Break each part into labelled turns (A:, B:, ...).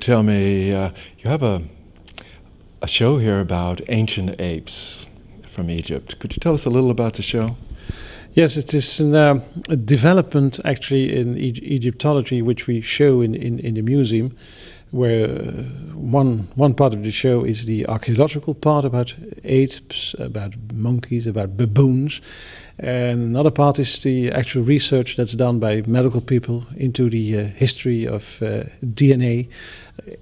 A: tell me, you have a show here about ancient apes from Egypt. Could you tell us a little about the show?
B: Yes, it is a development actually in Egyptology, which we show in the museum, where one part of the show is the archaeological part about apes, about monkeys, about baboons. And another part is the actual research that's done by medical people into the history of DNA,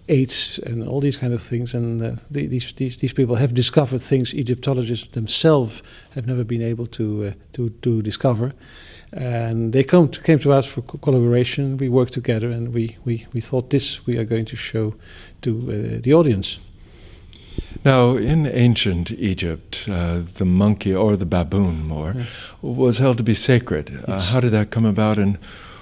B: AIDS, and all these kind of things. And these people have discovered things Egyptologists themselves have never been able to discover. And they came to us for collaboration. We worked together, and we thought this we are going to show to the audience.
A: Now, in ancient Egypt, the monkey, or the baboon more, was held to be sacred.
B: Yes.
A: How did that come about, and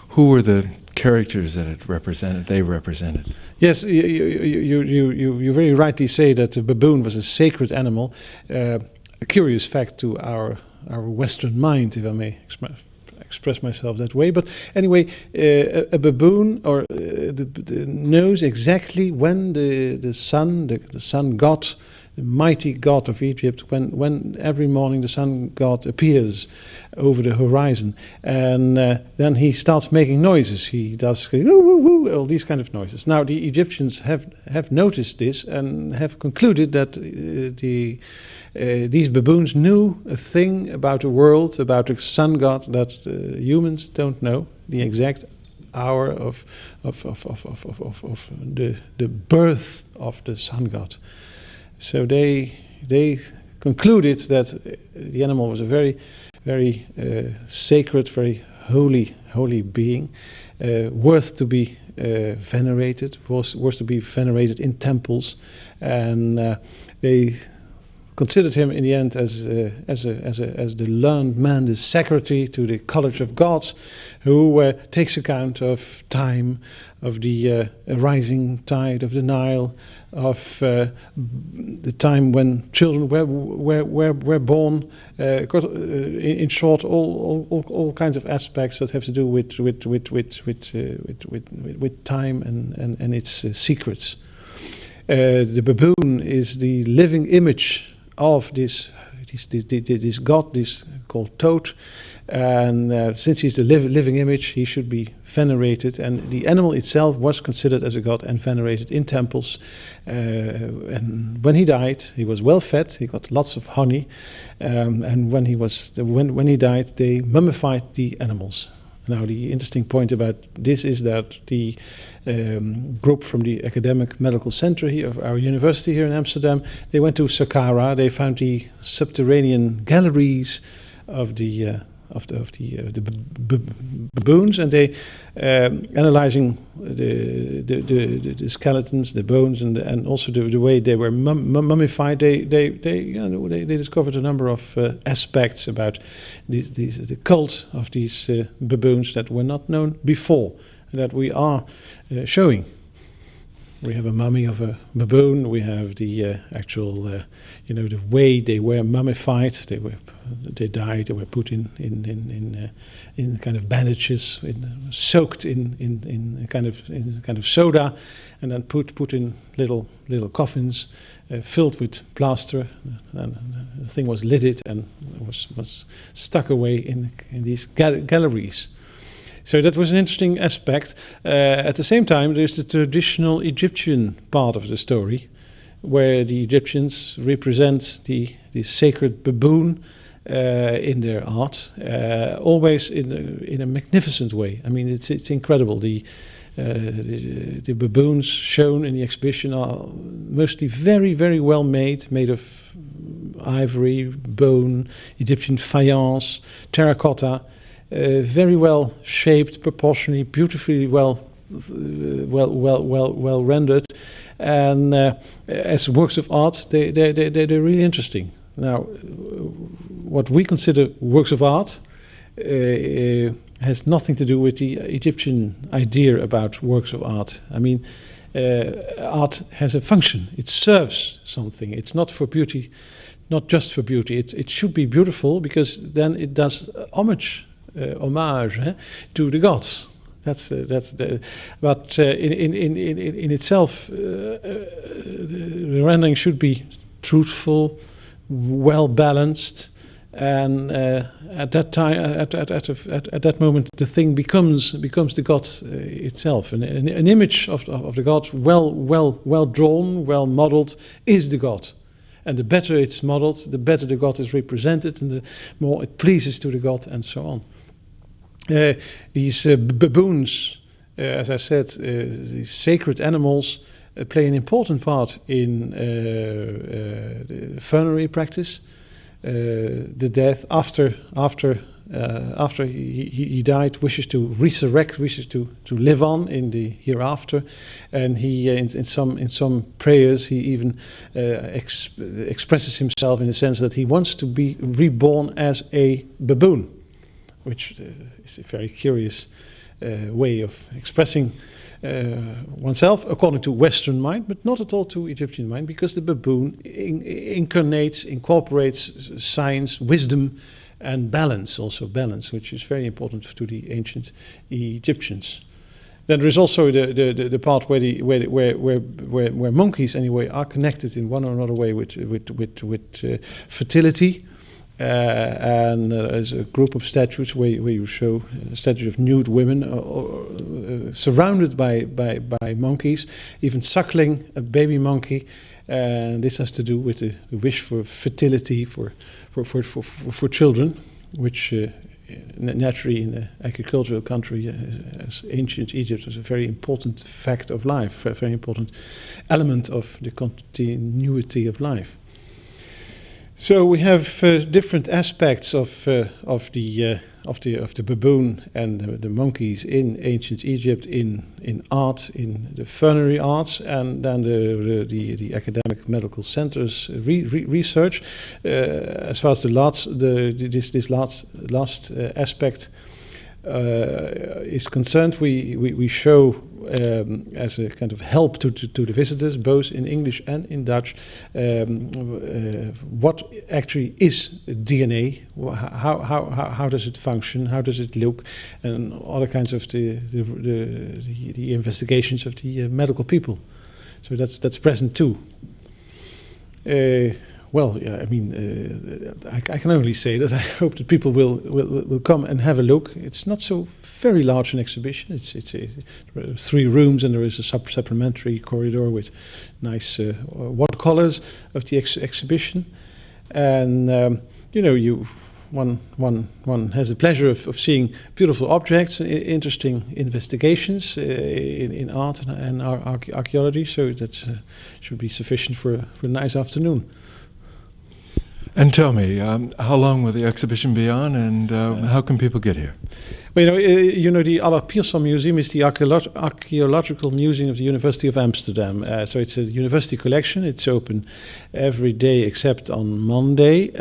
A: who were the characters that it represented? They represented.
B: Yes, you very rightly say that the baboon was a sacred animal. A curious fact to our Western mind, if I may express myself that way. But anyway, a baboon knows exactly when the sun god, the mighty god of Egypt, when every morning the sun god appears over the horizon, and then he starts making noises. He does woo, woo, woo, all these kind of noises. Now the Egyptians have noticed this and have concluded that these baboons knew a thing about the world, about the sun god that humans don't know, the exact hour of the birth of the sun god. So they concluded that the animal was a very, very sacred, very holy being, worth to be venerated, worth to be venerated in temples, and they considered him in the end as the learned man, the secretary to the College of Gods, who takes account of time, of the rising tide of the Nile, of the time when children were born. In short, all kinds of aspects that have to do with time and its secrets. The baboon is the living image of this god, this called Thoth, and since he's the living image, he should be venerated. And the animal itself was considered as a god and venerated in temples. And when he died, he was well fed. He got lots of honey, and when he died, they mummified the animals. Now, the interesting point about this is that the group from the academic medical center here of our university here in Amsterdam, they went to Saqqara. They found the subterranean galleries of the baboons, and they analyzing the skeletons, the bones, and also the way they were mummified. They discovered a number of aspects about the cult of these baboons that were not known before, and that we are showing. We have a mummy of a baboon. We have the actual, the way they were mummified. They died. They were put in kind of bandages, soaked in kind of soda, and then put in little coffins filled with plaster. And the thing was lidded and was stuck away in these galleries. So that was an interesting aspect. At the same time, there's the traditional Egyptian part of the story, where the Egyptians represent the sacred baboon in their art, always in a magnificent way. I mean, it's incredible. The baboons shown in the exhibition are mostly very, very well made of ivory, bone, Egyptian faience, terracotta. Very well shaped, proportionally, beautifully well rendered, and as works of art, they're really interesting. Now, what we consider works of art has nothing to do with the Egyptian idea about works of art. I mean, art has a function. It serves something. It's not for beauty, not just for beauty. It should be beautiful because then it does homage to the gods. But in itself, the rendering should be truthful, well balanced, and at that time, at that moment, the thing becomes the god itself. An image of the god, well drawn, well modeled, is the god. And the better it's modeled, the better the god is represented, and the more it pleases to the god, and so on. These baboons, as I said, these sacred animals, play an important part in the funerary practice. The death after he died wishes to resurrect, wishes to live on in the hereafter, and he in some prayers he even expresses himself in the sense that he wants to be reborn as a baboon, which is a very curious way of expressing oneself according to Western mind, but not at all to Egyptian mind, because the baboon incorporates science, wisdom, and balance, which is very important to the ancient Egyptians. Then there is also the part where monkeys anyway are connected in one or another way with fertility. And there's a group of statues where you show statues of nude women surrounded by monkeys, even suckling a baby monkey, and this has to do with the wish for fertility for children, which naturally in an agricultural country as ancient Egypt was a very important fact of life, a very important element of the continuity of life. So we have different aspects of the baboon and the monkeys in ancient Egypt, in art, in the funerary arts, and then the academic medical centers research. As far as this last aspect is concerned, we show as a kind of help to the visitors, both in English and in Dutch, what actually is DNA, how does it function, how does it look, and other kinds of the investigations of the medical people. So that's present too. Well, yeah, I mean, I can only say that I hope that people will come and have a look. It's not so very large an exhibition. It's 3 rooms, and there is a supplementary corridor with nice watercolors of the exhibition. And one has the pleasure of seeing beautiful objects, interesting investigations in art and archaeology. So that should be sufficient for a nice afternoon.
A: And tell me, how long will the exhibition be on, and how can people get here?
B: Well, the Allard Pierson Museum is the archaeological museum of the University of Amsterdam. So it's a university collection. It's open every day except on Monday,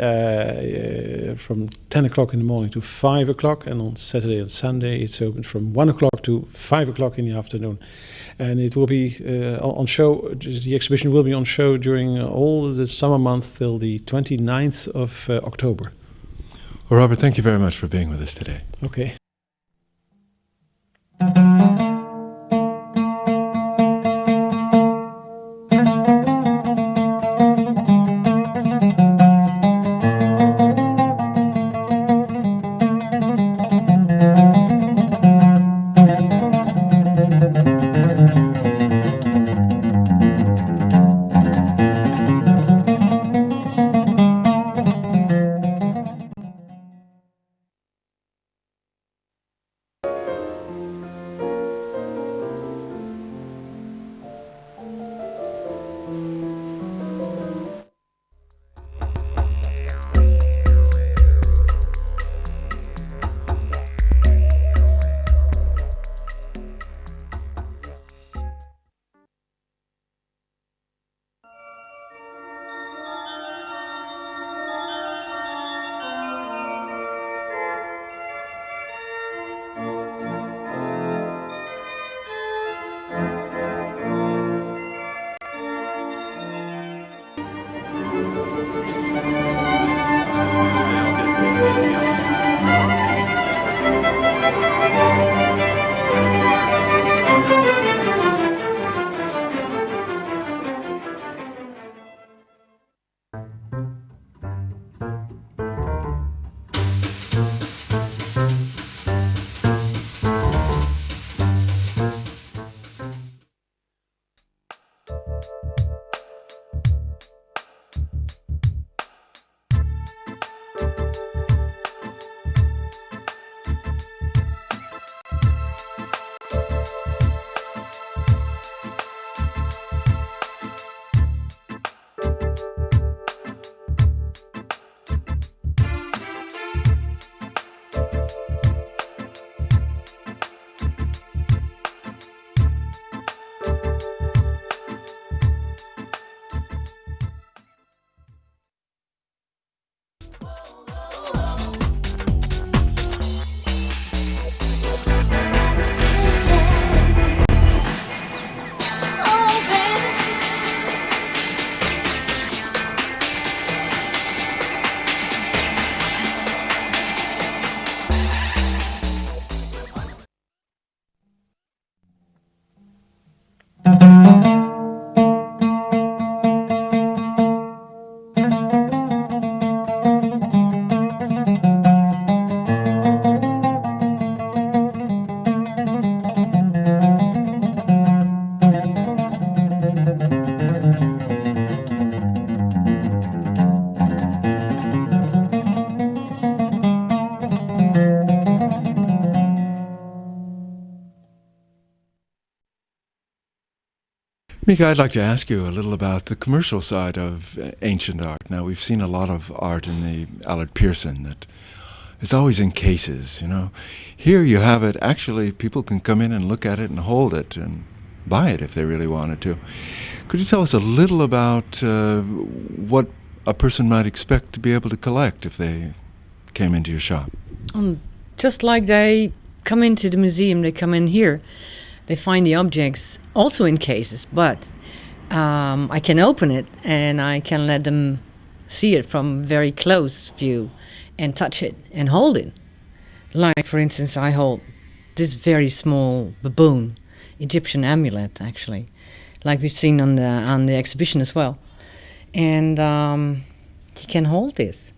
B: from 10 o'clock in the morning to 5 o'clock, and on Saturday and Sunday it's open from 1 o'clock to 5 o'clock in the afternoon. And it will be on show. The exhibition will be on show during all the summer month till the 29th of October.
A: Well, Robert, thank you very much for being with us today.
B: Okay.
A: Mika, I'd like to ask you a little about the commercial side of ancient art. Now, we've seen a lot of art in the Allard Pearson that is always in cases, you know. Here you have it, actually, people can come in and look at it and hold it and buy it if they really wanted to. Could you tell us a little about what a person might expect to be able to collect if they came into your shop?
C: Just like they come into the museum, they come in here. They find the objects also in cases, but I can open it and I can let them see it from very close view and touch it and hold it. Like, for instance, I hold this very small baboon, Egyptian amulet, actually, like we've seen on the exhibition as well. And you can hold this.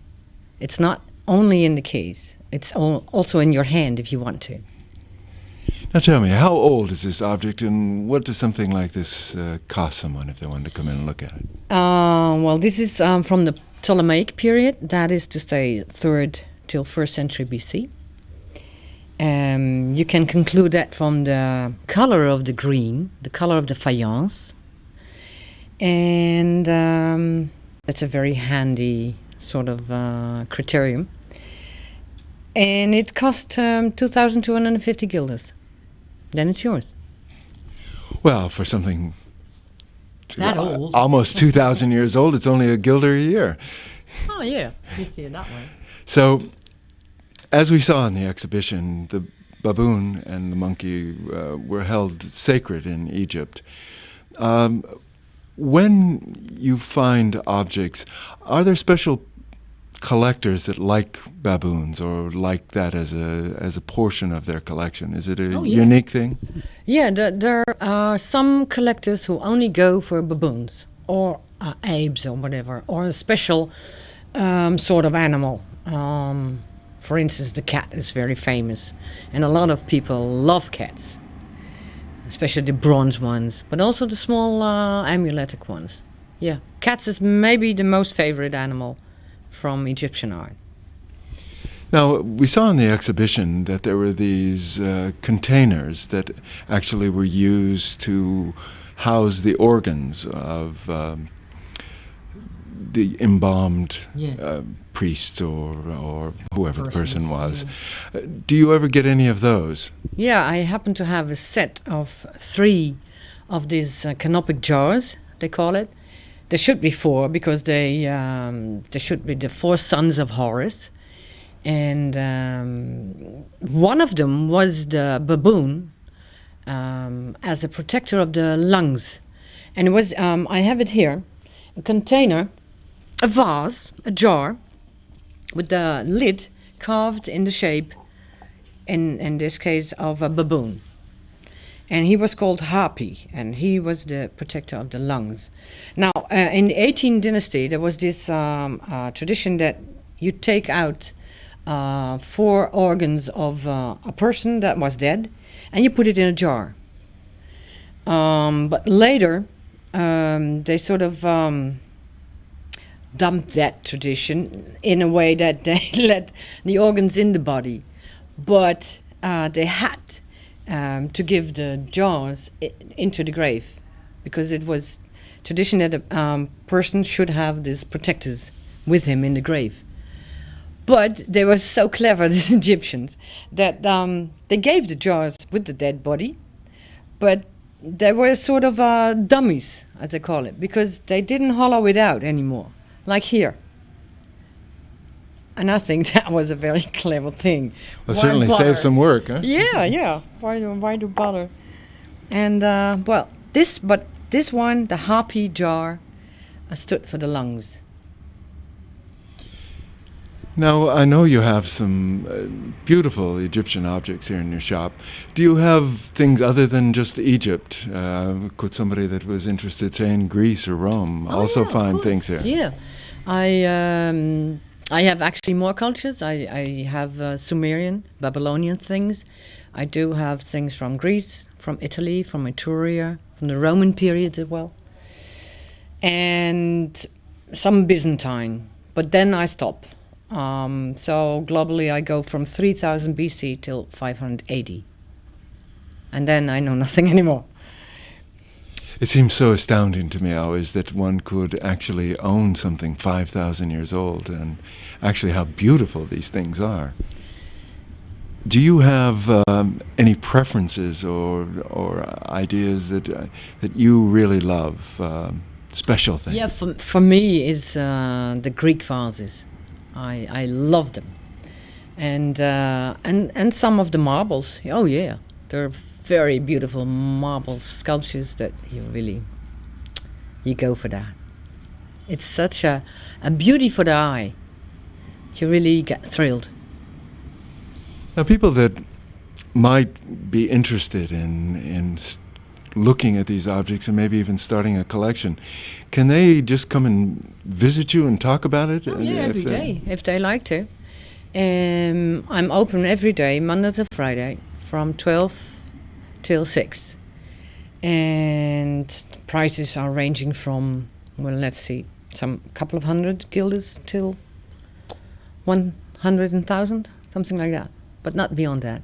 C: It's not only in the case, it's also in your hand if you want to.
A: Now tell me, how old is this object and what does something like this cost someone if they wanted to come in and look at it?
C: Well, this is from the Ptolemaic period, that is to say 3rd till 1st century BC. You can conclude that from the color of the green, the color of the faience. And that's a very handy sort of criterion. And it cost 2,250 guilders. Then it's yours.
A: Well, for something
C: that old,
A: almost 2,000 years old, it's only a guilder a year.
C: Oh yeah, you see it that way.
A: So, as we saw in the exhibition, the baboon and the monkey were held sacred in Egypt. When you find objects, are there special collectors that like baboons or like that as a portion of their collection? Is it a unique thing?
C: Yeah, there are some collectors who only go for baboons or apes or whatever, or a special sort of animal. For instance, the cat is very famous, and a lot of people love cats, especially the bronze ones, but also the small amuletic ones. Yeah, cats is maybe the most favorite animal from Egyptian art.
A: Now, we saw in the exhibition that there were these containers that actually were used to house the organs of the embalmed priest or whoever the person was. Yeah. Do you ever get any of those?
C: Yeah, I happen to have a set of 3 of these canopic jars, they call it. There should be 4 because they should be the 4 sons of Horus. And one of them was the baboon as a protector of the lungs. And it was, I have it here, a container, a vase, a jar, with the lid carved in the shape, in this case, of a baboon. And he was called Hapi, and he was the protector of the lungs. Now, in the 18th dynasty, there was this tradition that you take out 4 organs of a person that was dead, and you put it in a jar. But later, they sort of dumped that tradition in a way that they let the organs in the body. But they had to give the jars into the grave, because it was tradition that a person should have these protectors with him in the grave. But they were so clever, these Egyptians, that they gave the jars with the dead body, but they were sort of dummies, as they call it, because they didn't hollow it out anymore, like here. And I think that was a very clever thing.
A: Well, certainly saved some work, huh?
C: Yeah. Why do bother? And well, this one, the Hapi jar, stood for the lungs.
A: Now, I know you have some beautiful Egyptian objects here in your shop. Do you have things other than just Egypt? Could somebody that was interested, say, in Greece or Rome, also find things here?
C: Yeah, I have actually more cultures. I have Sumerian, Babylonian things. I do have things from Greece, from Italy, from Etruria, from the Roman period as well. And some Byzantine, but then I stop. So globally I go from 3000 BC till 580. And then I know nothing anymore.
A: It seems so astounding to me always that one could actually own something 5,000 years old, and actually how beautiful these things are. Do you have any preferences or ideas that you really love? Special things?
C: Yeah, for me, it's the Greek vases. I love them, and some of the marbles. Oh yeah, they're very beautiful marble sculptures that you go for that. It's such a beauty for the eye. You really get thrilled.
A: Now, people that might be interested in looking at these objects and maybe even starting a collection, can they just come and visit you and talk about it?
C: Oh, yeah, every day, if they like to. I'm open every day, Monday to Friday, from 12 till 6. And prices are ranging from, well, let's see, some couple of hundred guilders till 100,000, something like that, but not beyond that.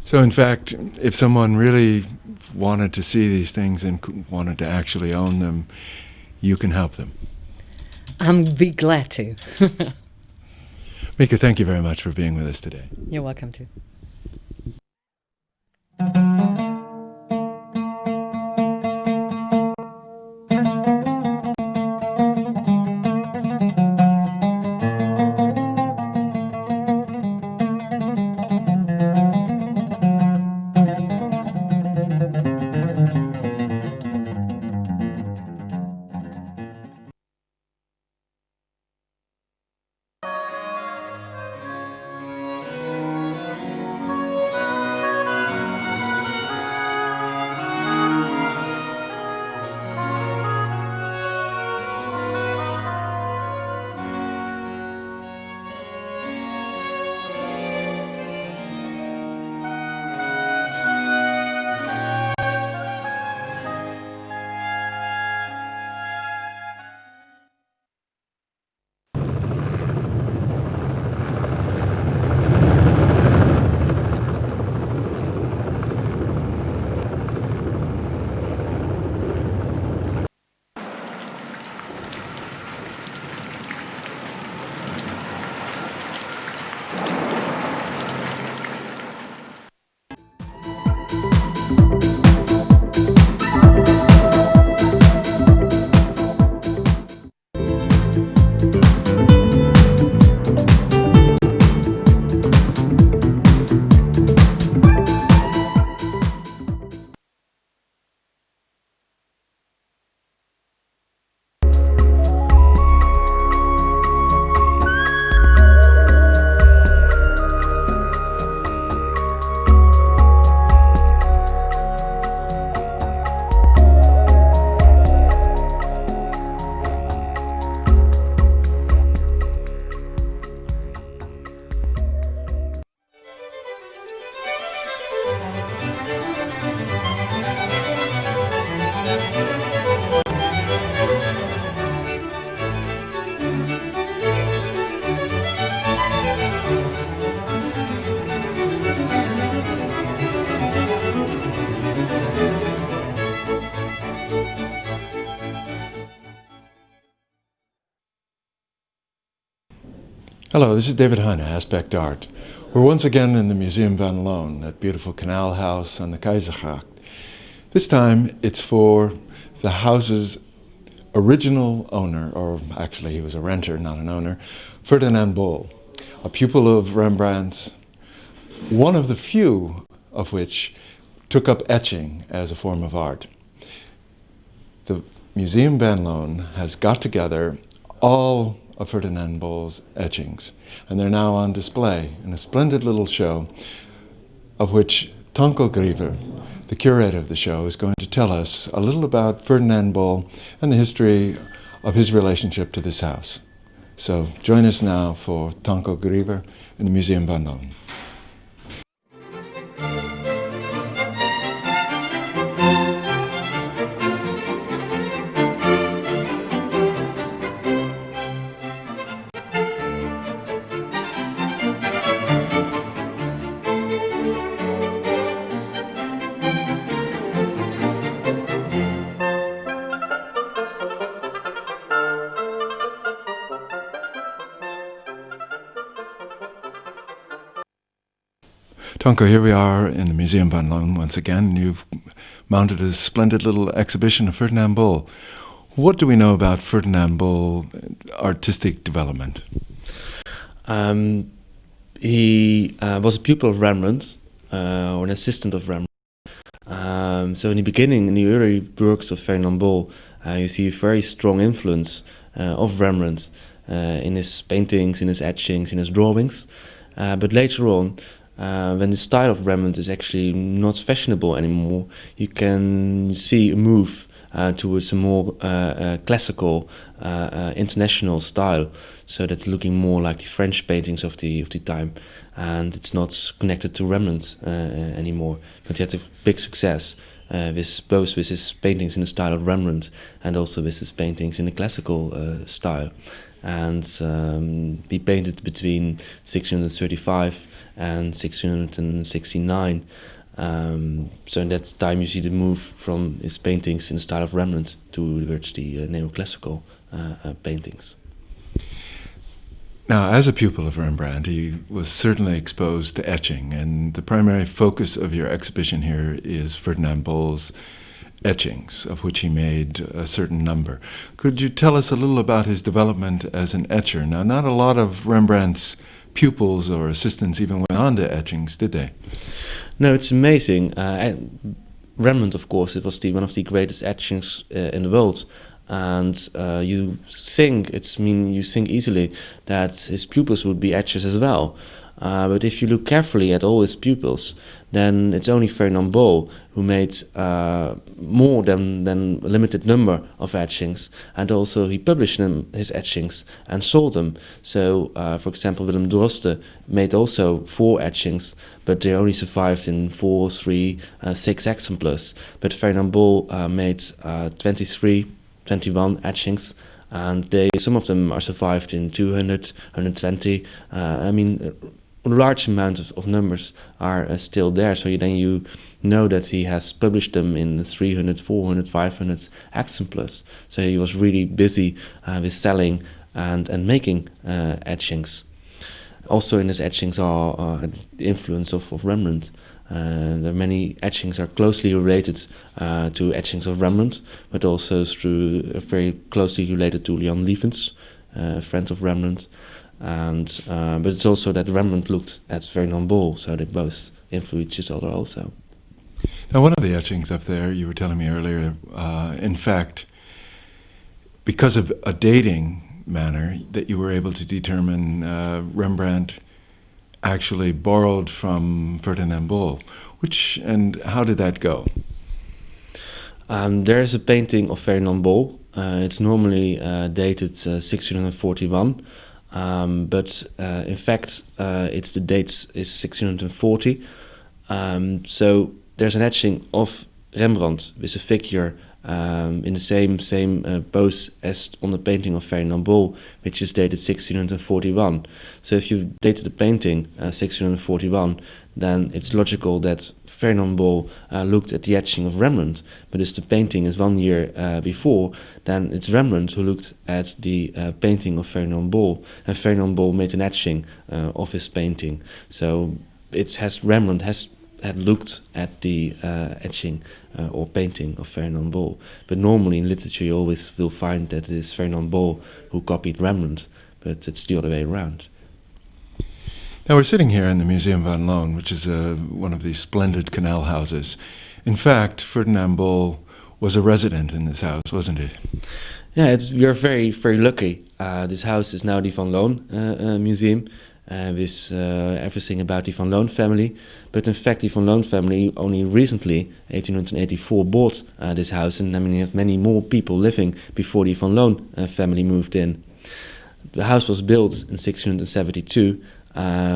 A: So, in fact, if someone really wanted to see these things and wanted to actually own them, you can help them.
C: I'd be glad to.
A: Mika, thank you very much for being with us today.
C: You're welcome to.
A: Hello, this is David Heine, Aspect Art. We're once again in the Museum van Loon, that beautiful canal house on the Keizergracht. This time it's for the house's original owner, or actually he was a renter, not an owner, Ferdinand Bol, a pupil of Rembrandt's, one of the few of which took up etching as a form of art. The Museum van Loon has got together all of Ferdinand Bol's etchings, and they're now on display in a splendid little show of which Tonko Griever, the curator of the show, is going to tell us a little about Ferdinand Bol and the history of his relationship to this house. So join us now for Tonko Griever in the Museum van Loon. Franco, here we are in the Museum van Loon once again. You've mounted a splendid little exhibition of Ferdinand Bol. What do we know about Ferdinand Bol artistic development?
D: He was a pupil of Rembrandt, or an assistant of Rembrandt. So in the beginning, in the early works of Ferdinand Bol, you see a very strong influence of Rembrandt in his paintings, in his etchings, in his drawings. But later on, when the style of Rembrandt is actually not fashionable anymore, you can see a move towards a more classical, international style, so that's looking more like the French paintings of the time, and it's not connected to Rembrandt anymore. But he had a big success both with his paintings in the style of Rembrandt and also with his paintings in the classical style. And he painted between 1635 and 1669. So in that time you see the move from his paintings in the style of Rembrandt towards the neoclassical paintings.
A: Now, as a pupil of Rembrandt, he was certainly exposed to etching, and the primary focus of your exhibition here is Ferdinand Bol's etchings, of which he made a certain number. Could you tell us a little about his development as an etcher? Now, not a lot of Rembrandt's pupils or assistants even went on to etchings, did they?
D: No, it's amazing. Rembrandt, of course, it was one of the greatest etchings in the world. And you think easily that his pupils would be etchers as well. But if you look carefully at all his pupils, then it's only Ferdinand Bol who made more than a limited number of etchings, and also he published his etchings and sold them. So, for example, Willem Droste made also 4 etchings, but they only survived in 4, 3, 6 exemplars. But Ferdinand Bol made 23, 21 etchings, and some of them are survived in 200, 120. A large amount of numbers are still there, so then you know that he has published them in 300, 400, 500 exemplars. So he was really busy with selling and making etchings. Also in his etchings are the influence of Rembrandt. There are many etchings are closely related to etchings of Rembrandt, but also very closely related to Jan Lievens, a friend of Rembrandt. And but it's also that Rembrandt looked at Ferdinand Bol, so they both influenced each other also.
A: Now, one of the etchings up there, you were telling me earlier, in fact, because of a dating manner, that you were able to determine Rembrandt actually borrowed from Ferdinand Bol. And how did that go?
D: There is a painting of Ferdinand Bol. It's normally dated 1641, but in fact it's the date is 1640. So there's an etching of Rembrandt with a figure in the same pose as on the painting of Ferdinand Bol, which is dated 1641. So if you dated the painting 1641, then it's logical that Ferdinand Bol looked at the etching of Rembrandt. But if the painting is 1 year before, then it's Rembrandt who looked at the painting of Ferdinand Bol, and Ferdinand Bol made an etching of his painting. So Rembrandt had looked at the etching or painting of Ferdinand Bol. But normally in literature you always will find that it is Ferdinand Bol who copied Rembrandt, but it's the other way around.
A: Now, we're sitting here in the Museum van Loon, which is one of these splendid canal houses. In fact, Ferdinand Bol was a resident in this house, wasn't he?
D: Yeah, we are very, very lucky. This house is now the Van Loon Museum, with everything about the Van Loon family. But in fact, the Van Loon family only recently, 1884, bought this house, and you have many more people living before the Van Loon family moved in. The house was built in 1672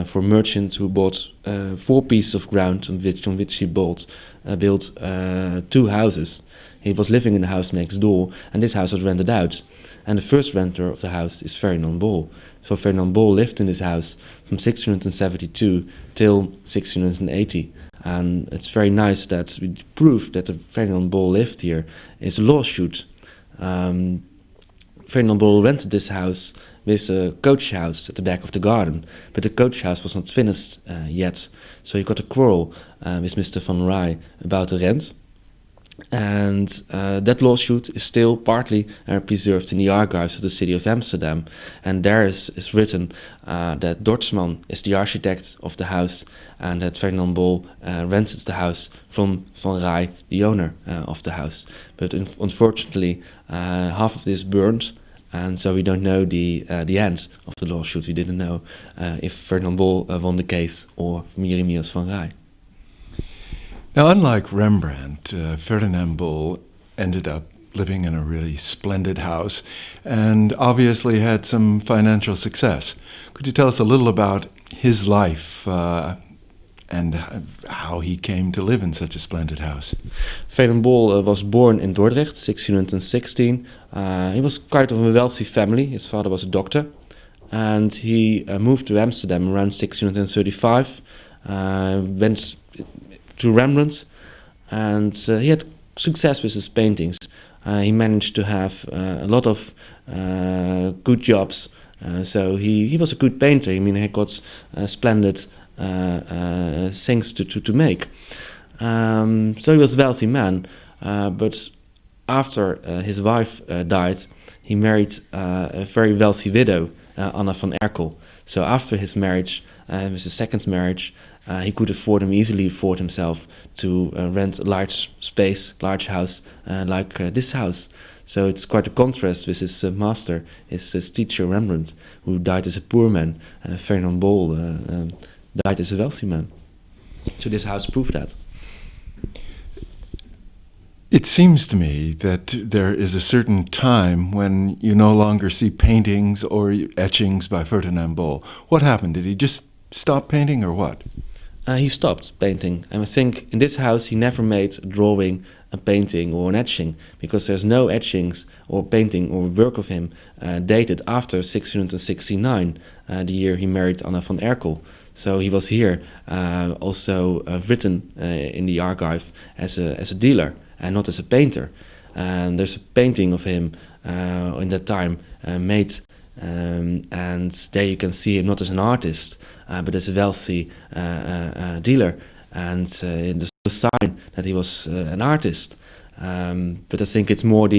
D: for a merchant who bought 4 pieces of ground on which he built 2 houses. He was living in the house next door, and this house was rented out. And the first renter of the house is Ferdinand Bol. So Ferdinand Bol lived in this house from 1672 till 1680. And it's very nice that we prove that the Ferdinand Bol lived here is a lawsuit. Ferdinand Bol rented this house with a coach house at the back of the garden, but the coach house was not finished yet. So he got a quarrel with Mr. van Rij about the rent. And that lawsuit is still partly preserved in the archives of the city of Amsterdam. And there is written that Dortsman is the architect of the house, and that Ferdinand Bol rented the house from Van Rij, the owner of the house. But unfortunately, half of this burned, and so we don't know the end of the lawsuit. We didn't know if Ferdinand Bol won the case or Jeremias van Rij.
A: Now, unlike Rembrandt, Ferdinand Bol ended up living in a really splendid house and obviously had some financial success. Could you tell us a little about his life and how he came to live in such a splendid house?
D: Ferdinand Bol was born in Dordrecht, 1616. He was quite of a wealthy family. His father was a doctor, and he moved to Amsterdam around 1635, went to Rembrandt, and he had success with his paintings. He managed to have a lot of good jobs, so he was a good painter. I mean, he got splendid things to make. So he was a wealthy man, but after his wife died, he married a very wealthy widow, Anna van Erkel. So after his marriage, with the second marriage, he could easily afford himself to rent a large space, large house, like this house. So it's quite a contrast with his master, his teacher Rembrandt, who died as a poor man. Ferdinand Bol died as a wealthy man. So this house proved that.
A: It seems to me that there is a certain time when you no longer see paintings or etchings by Ferdinand Bol. What happened? Did he just stop painting or what?
D: He stopped painting, and I think in this house he never made a drawing, a painting or an etching, because there's no etchings or painting or work of him dated after 1669, the year he married Anna van Erkel. So he was here also written in the archive as a dealer and not as a painter. And there's a painting of him in that time made, and there you can see him not as an artist, but as a wealthy dealer, and there's no sign that he was an artist. But I think it's more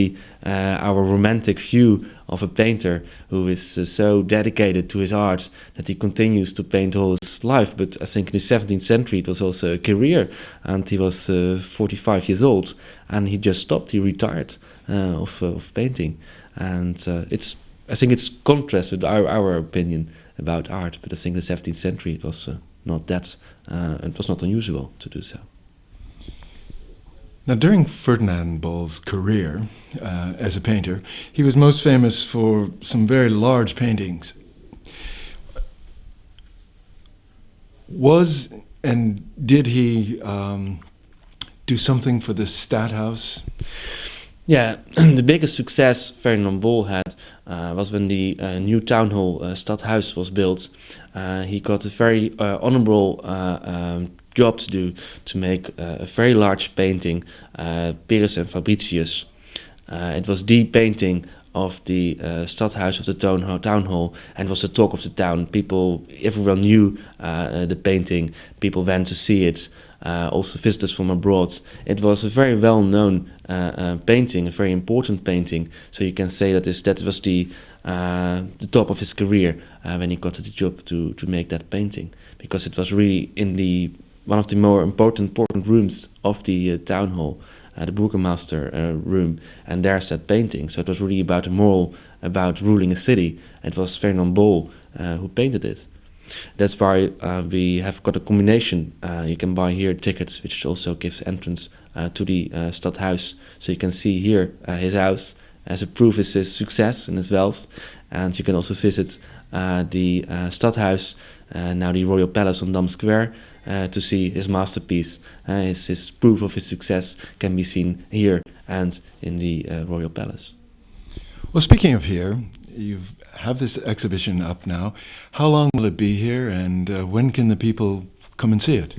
D: our romantic view of a painter who is so dedicated to his art that he continues to paint all his life. But I think in the 17th century it was also a career, and he was 45 years old, and he just stopped. He retired of painting, and I think it's contrast with our opinion about art. But I think in the 17th century it was not that. It was not unusual to do so.
A: Now, during Ferdinand Bol's career as a painter, he was most famous for some very large paintings. Did he do something for the Stadhuis?
D: Yeah, the biggest success Ferdinand Bol had was when the new town hall Stadhuis was built. He got a very honorable job to do, to make a very large painting, Pyrrhus and Fabricius. It was the painting of the Stadhuis of the town hall, and was the talk of the town. Everyone knew the painting. People went to see it. Also visitors from abroad. It was a very well-known painting, a very important painting. So you can say that that was the top of his career when he got the job to make that painting, because it was really in one of the more important rooms of the town hall, the Burgomaster room, and there's that painting. So it was really about the moral, about ruling a city. It was Ferdinand Bol who painted it. That's why we have got a combination. You can buy here tickets, which also gives entrance to the Stadhuis. So you can see here his house as a proof of his success and his wealth. And you can also visit the Stadhuis, now the Royal Palace on Dam Square, to see his masterpiece. His proof of his success can be seen here and in the Royal Palace.
A: Well, speaking of here, you have this exhibition up now. How long will it be here, and when can the people come and see it?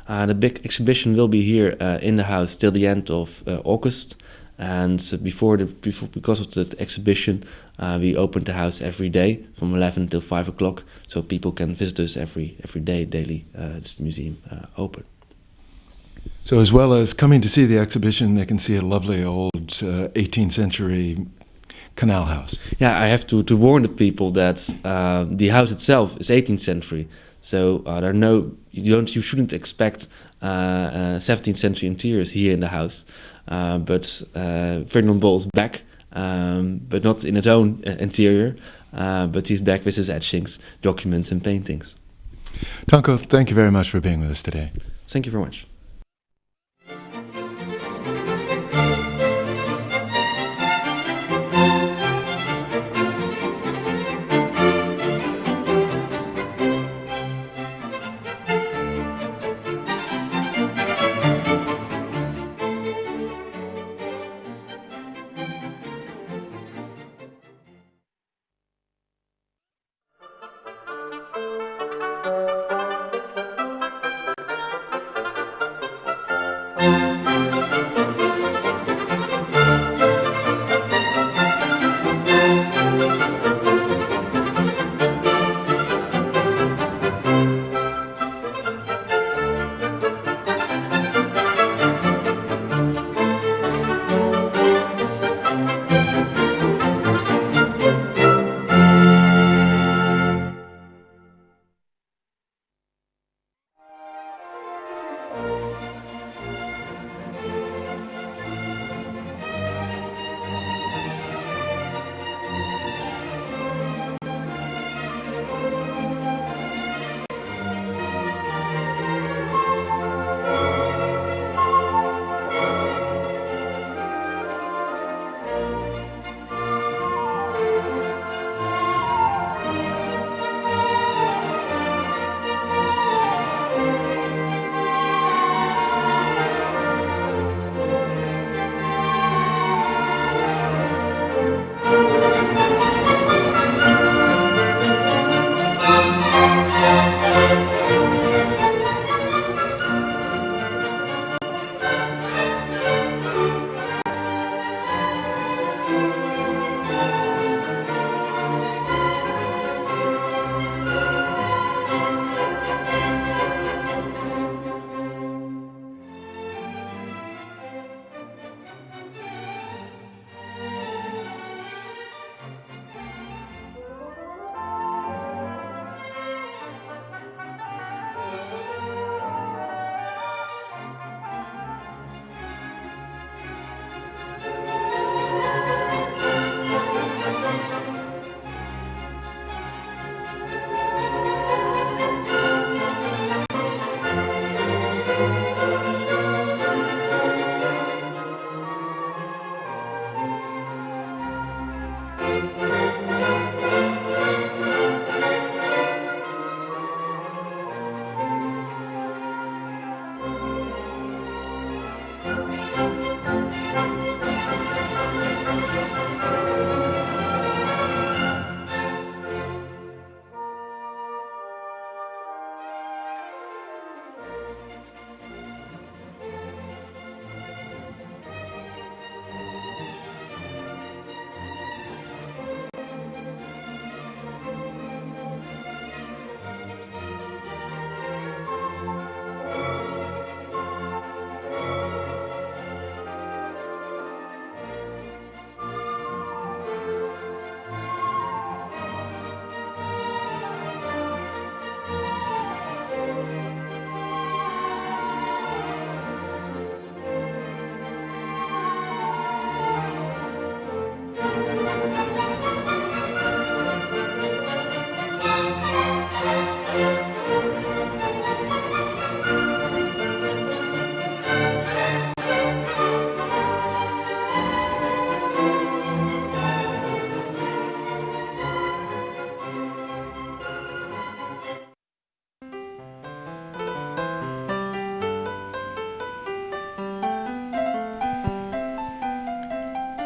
D: The big exhibition will be here in the house till the end of August. And because of the exhibition, we opened the house every day from 11 till 5 o'clock, so people can visit us every day, daily. It's the museum open.
A: So as well as coming to see the exhibition, they can see a lovely old 18th century canal house.
D: Yeah, I have to warn the people that the house itself is 18th century. So you shouldn't expect 17th century interiors here in the house. But Ferdinand Bol is back, but not in his own interior, but he's back with his etchings, documents and paintings.
A: Danko, thank you very much for being with us today.
D: Thank you very much.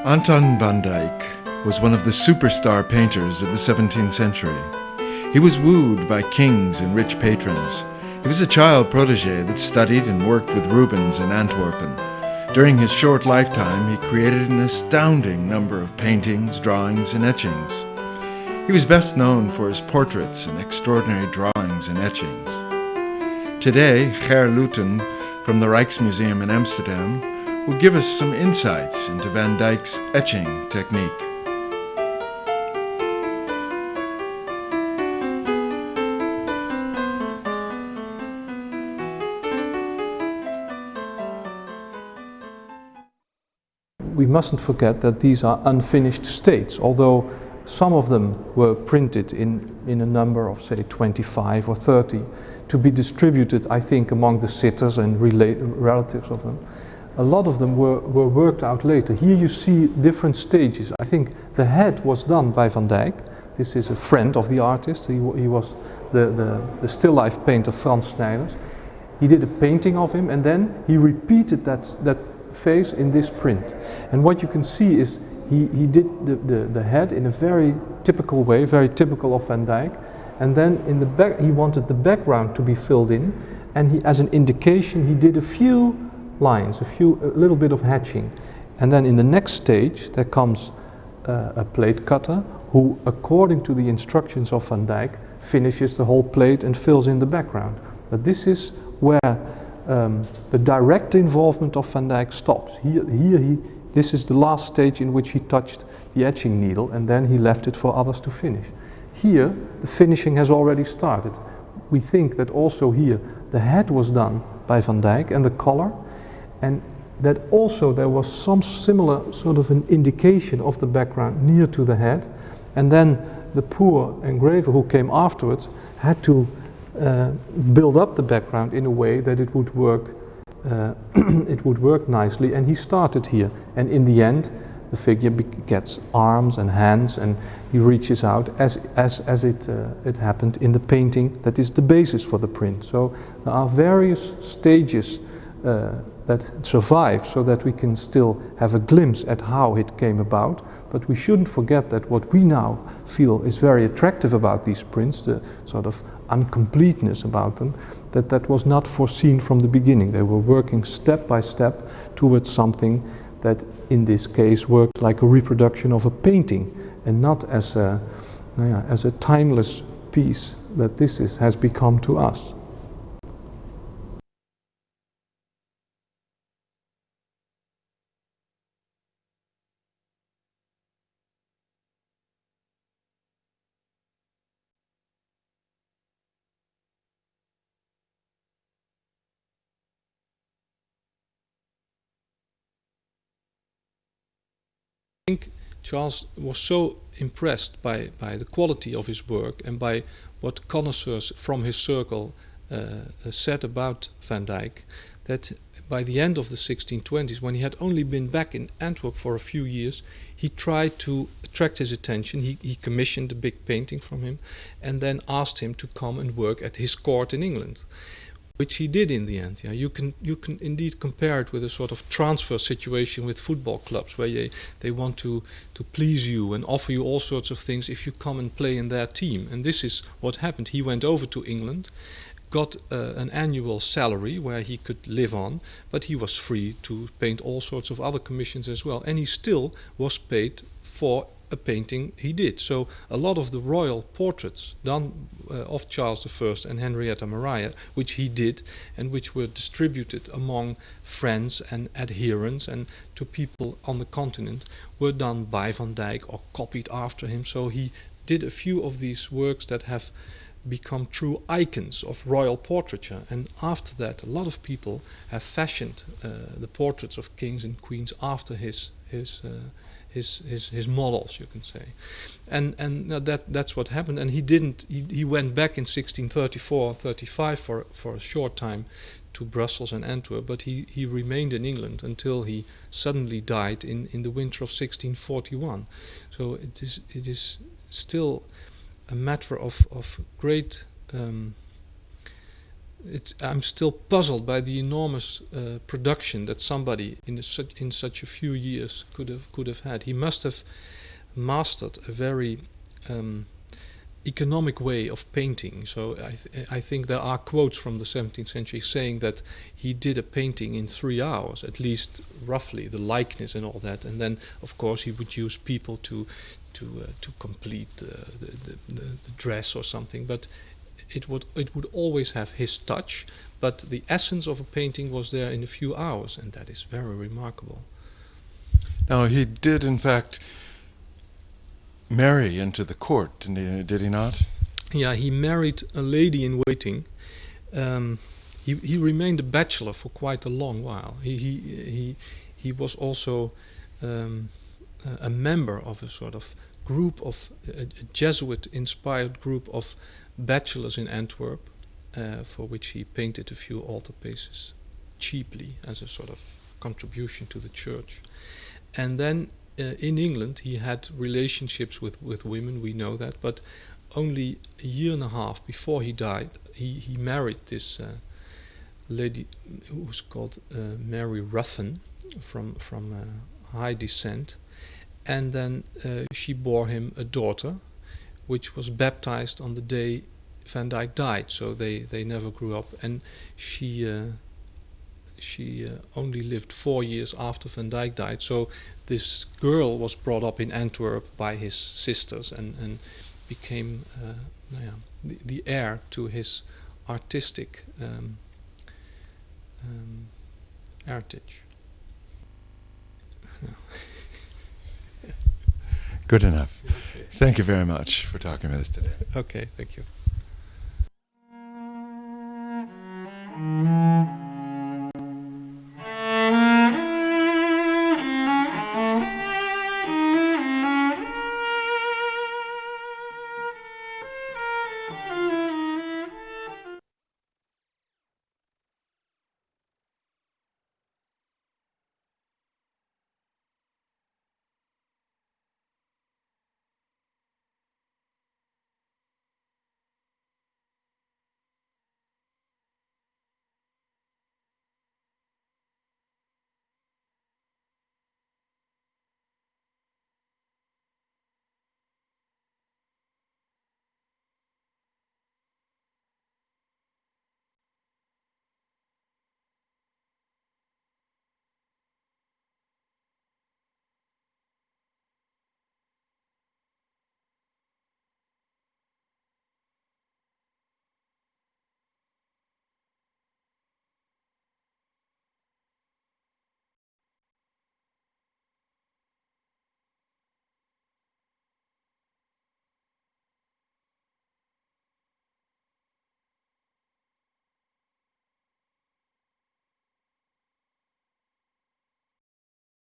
A: Anton van Dyke was one of the superstar painters of the 17th century. He was wooed by kings and rich patrons. He was a child protege that studied and worked with Rubens in Antwerpen. During his short lifetime, he created an astounding number of paintings, drawings, and etchings. He was best known for his portraits and extraordinary drawings and etchings. Today, Ger Luton from the Rijksmuseum in Amsterdam will give us some insights into Van Dyke's etching technique.
E: We mustn't forget that these are unfinished states, although some of them were printed in a number of, say, 25 or 30 to be distributed, I think, among the sitters and relatives of them. A lot of them were worked out later. Here you see different stages. I think the head was done by Van Dyke. This is a friend of the artist. He was the still life painter Frans Snijders. He did a painting of him, and then he repeated that face in this print. And what you can see is he did the head in a very typical way, very typical of Van Dyke. And then in the back, he wanted the background to be filled in, and he, as an indication, he did a few lines, a little bit of hatching. And then in the next stage, there comes a plate cutter who, according to the instructions of Van Dyke, finishes the whole plate and fills in the background. But this is where the direct involvement of Van Dyke stops. This is the last stage in which he touched the etching needle, and then he left it for others to finish. Here, the finishing has already started. We think that also here the head was done by Van Dyke and the collar, and that also there was some similar sort of an indication of the background near to the head, and then the poor engraver who came afterwards had to build up the background in a way that it would work it would work nicely, and he started here, and in the end the figure gets arms and hands, and he reaches out as it happened in the painting that is the basis for the print. So there are various stages that survive so that we can still have a glimpse at how it came about, but we shouldn't forget that what we now feel is very attractive about these prints, the sort of uncompleteness about them, that was not foreseen from the beginning. They were working step by step towards something that in this case worked like a reproduction of a painting and not as a timeless piece that this has become to us. I think Charles was so impressed by the quality of his work and by what connoisseurs from his circle said about Van Dyke, that by the end of the 1620s, when he had only been back in Antwerp for a few years, he tried to attract his attention. He commissioned a big painting from him and then asked him to come and work at his court in England, which he did in the end. Yeah, you can indeed compare it with a sort of transfer situation with football clubs, where they want to please you and offer you all sorts of things if you come and play in their team. And this is what happened. He went over to England, got an annual salary where he could live on, but he was free to paint all sorts of other commissions as well, and he still was paid for a painting he did. So a lot of the royal portraits done of Charles I and Henrietta Maria, which he did and which were distributed among friends and adherents and to people on the continent, were done by Van Dyke or copied after him. So he did a few of these works that have become true icons of royal portraiture, and after that a lot of people have fashioned the portraits of kings and queens after his models, you can say, and that's what happened. And he went back in 1634-35 for a short time to Brussels and Antwerp, but he remained in England until he suddenly died in the winter of 1641. So it is still a matter of great. I'm still puzzled by the enormous production that somebody in such a few years could have had. He must have mastered a very
F: economic way of painting. So I think there are quotes from the 17th century saying that he did a painting in 3 hours, at least roughly, the likeness and all that. And then, of course, he would use people to complete the dress or something. But it would always have his touch. But the essence of a painting was there in a few hours, and that is very remarkable.
A: Now, he did, in fact, marry into the court, did he not?
F: Yeah, he married a lady in waiting. He remained a bachelor for quite a long while. He was also a member of a sort of group of a Jesuit-inspired group of bachelors in Antwerp, for which he painted a few altarpieces cheaply as a sort of contribution to the church. And then in England he had relationships with women, we know that, but only a year and a half before he died, he married this lady who's called Mary Ruthven, from high descent, and then she bore him a daughter, which was baptized on the day Van Dyke died. So they never grew up, and she only lived 4 years after Van Dyke died. So this girl was brought up in Antwerp by his sisters and became the heir to his artistic heritage.
A: Good enough.
F: Okay.
A: Thank you very much for talking with us today.
F: Okay, thank you.